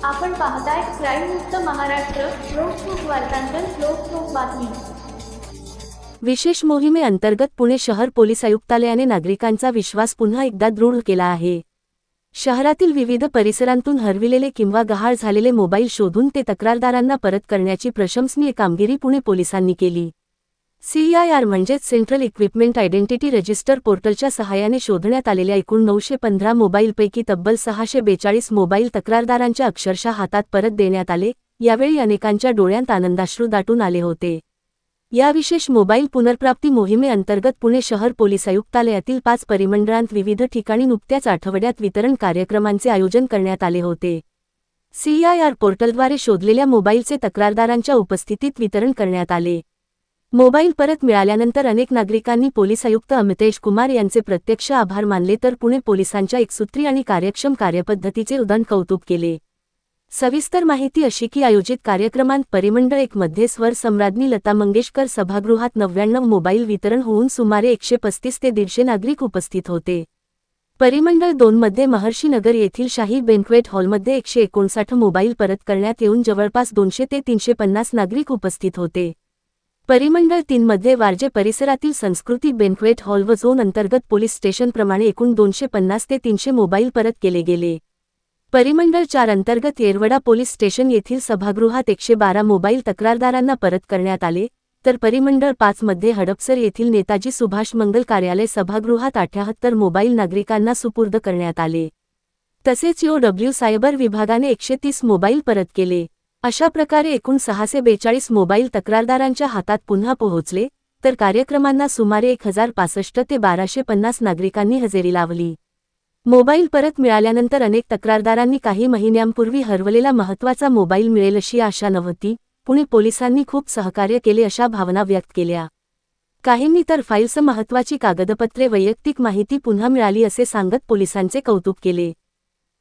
आपण पाहताय क्राईम मुक्त महाराष्ट्र. लोकसुख वार्तांकन, लोकसुख बातमी. विशेष मोहिमेअंतर्गत पुणे शहर पोलीस आयुक्तालयाने नागरिकांचा विश्वास पुन्हा एकदा दृढ केला आहे. शहरातील विविध परिसरांतून हरविलेले किंवा गहाळ झालेले मोबाईल शोधून ते तक्रारदारांना परत करण्याची प्रशंसनीय कामगिरी पुणे पोलिसांनी केली. CIR म्हणजेच सेंट्रल इक्विपमेंट आयडेंटिटी रजिस्टर पोर्टलच्या सहाय्याने शोधण्यात आलेल्या एकूण 915 मोबाईलपैकी तब्बल 642 मोबाईल तक्रारदारांच्या अक्षरशः हातात परत देण्यात आले. यावेळी अनेकांच्या डोळ्यांत आनंदाश्रू दाटून आले होते. या विशेष मोबाईल पुनर्प्राप्ती मोहिमेअंतर्गत पुणे शहर पोलीस आयुक्तालयातील 5 परिमंडळांत विविध ठिकाणी नुकत्याच आठवड्यात वितरण कार्यक्रमांचे आयोजन करण्यात आले होते. CIR पोर्टलद्वारे शोधलेल्या मोबाईलचे तक्रारदारांच्या उपस्थितीत वितरण करण्यात आले. मोबाईल परत मिळाल्यानंतर अनेक नागरिकांनी पोलीस आयुक्त अमितेश कुमार यांचे प्रत्यक्ष आभार मानले तर पुणे पोलिसांच्या एकसूत्री आणि कार्यक्षम कार्यपद्धतीचे उदात्त कौतुक केले. सविस्तर माहिती अशी की आयोजित कार्यक्रमांत परिमंडळ 1 मध्ये स्वर सम्राज्ञी लता मंगेशकर सभागृहात 99 मोबाईल वितरण होऊन सुमारे 135 ते 150 नागरिक उपस्थित होते. परिमंडळ 2 मध्ये महर्षी नगर येथील शाही बेन्क्वेट हॉलमध्ये 159 मोबाईल परत करण्यात येऊन जवळपास 200 ते 350 नागरिक उपस्थित होते. परिमंडळ 3 मध्ये वारजे परिसरातील संस्कृती बेन्क्वेट हॉल व झोन अंतर्गत पोलीस स्टेशनप्रमाणे एकूण 250 ते 300 मोबाईल परत केले गेले. परिमंडळ 4 अंतर्गत येरवडा पोलीस स्टेशन येथील सभागृहात 112 मोबाईल तक्रारदारांना परत करण्यात आले, तर परिमंडळ 5 मध्ये हडपसर येथील नेताजी सुभाष मंगल कार्यालय सभागृहात 78 मोबाईल नागरिकांना सुपूर्द करण्यात आले. तसेच OW सायबर विभागाने 130 मोबाईल परत केले. अशा प्रकारे एकूण 642 मोबाईल तक्रारदारांच्या हातात पुन्हा पोहोचले, तर कार्यक्रमांना सुमारे 1065 ते 1250 नागरिकांनी हजेरी लावली. मोबाईल परत मिळाल्यानंतर अनेक तक्रारदारांनी काही महिन्यांपूर्वी हरवलेला महत्त्वाचा मोबाईल मिळेल अशी आशा नव्हती. पुणे पोलिसांनी खूप सहकार्य केले अशा भावना व्यक्त केल्या. काहींनी तर फाईल्स महत्त्वाची कागदपत्रे वैयक्तिक माहिती पुन्हा मिळाली असे सांगत पोलिसांचे कौतुक केले.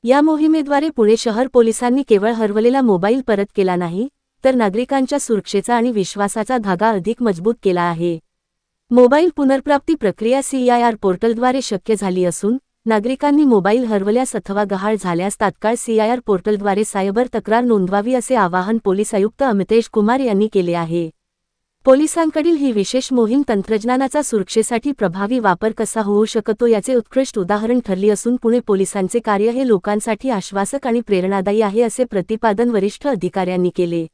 या मोहिमेद्वारे पुणे शहर पोलिसांनी केवळ हरवलेला मोबाईल परत केला नाही, तर नागरिकांच्या सुरक्षेचा आणि विश्वासाचा धागा अधिक मजबूत केला आहे. मोबाईल पुनर्प्राप्ती प्रक्रिया CIR पोर्टलद्वारे शक्य झाली असून नागरिकांनी मोबाईल हरवल्यास अथवा गहाळ झाल्यास तात्काळ CIR पोर्टलद्वारे सायबर तक्रार नोंदवावी असे आवाहन पोलीस आयुक्त अमितेश कुमार यांनी केले आहे. पोलिसांकडील ही विशेष मोहीम तंत्रज्ञानाचा सुरक्षेसाठी प्रभावी वापर कसा होऊ शकतो याचे उत्कृष्ट उदाहरण ठरली असून पुणे पोलिसांचे कार्य हे लोकांसाठी आश्वासक आणि प्रेरणादायी आहे असे प्रतिपादन वरिष्ठ अधिकाऱ्यांनी केले.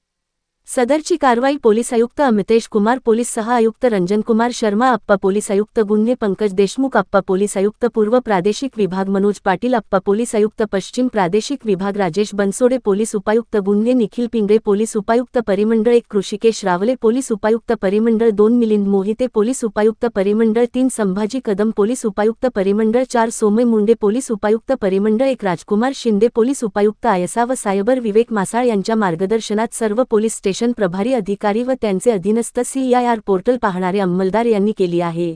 सदरची कारवाई पोलीस आयुक्त अमितेश कुमार, पोलीस सह आयुक्त रंजन कुमार शर्मा अप्पा, पोलीस आयुक्त गुन्हे पंकज देशमुख अप्पा, पोलीस आयुक्त पूर्व प्रादेशिक विभाग मनोज पाटील अप्पा, पोलीस आयुक्त पश्चिम प्रादेशिक विभाग राजेश बनसोडे, पोलीस उपायुक्त गुन्हे निखिल पिंगळे, पोलीस उपायुक्त परिमंडळ 1 कृषिकेश रावले, पोलीस उपायुक्त परिमंडळ 2 मिलिंद मोहिते, पोलीस उपायुक्त परिमंडळ 3 संभाजी कदम, पोलीस उपायुक्त परिमंडळ 4 सोमय मुंडे, पोलीस उपायुक्त परिमंडळ 1 राजकुमार शिंदे, पोलीस उपायुक्त आयसा व सायबर विवेक मासाळ यांच्या मार्गदर्शनात सर्व पोलीस स्टेशन प्रभारी अधिकारी व त्यांचे अधीनस्थ CIR पोर्टल पाहणारे अंमलदार यांनी केली आहे.